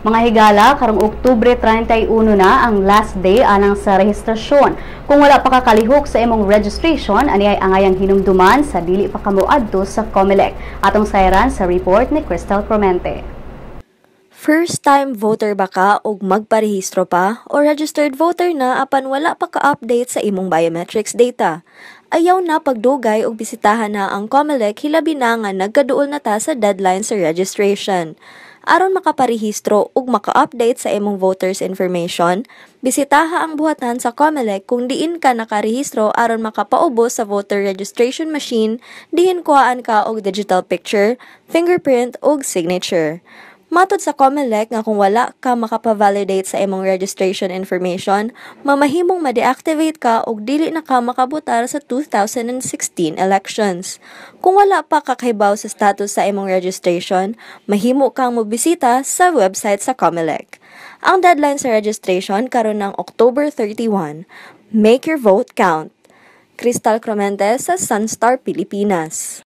Mga higala, karong Oktubre 31 na ang last day anang sa rehistrasyon. Kung wala pa kakalihok sa imong registration, ani ay angayang hinumduman sa dili pa kamo adto sa COMELEC. Atong sayran sa report ni Crystal Clemente. First-time voter ba ka o magparehistro pa o registered voter na apan wala pa ka-update sa imong biometrics data? Ayaw na pagdugay o bisitahan na ang COMELEC hilabi na nga nagkaduol na ta sa deadline sa registration. Aron makaparehistro ug maka-update sa imong voters information, bisitaha ang buhatan sa COMELEC kung diin ka nakarehistro aron makapaubos sa voter registration machine, diin kuhaan ka og digital picture, fingerprint ug signature. Matod sa COMELEC nga kung wala ka makapa-validate sa imong registration information, mamahimong ma-deactivate ka og dili na ka makabotar sa 2016 elections. Kung wala pa kakahibaw sa status sa imong registration, mahimo kang mobisita sa website sa COMELEC. Ang deadline sa registration karon ng October 31. Make your vote count. Crystal Clemente sa Sunstar, Pilipinas.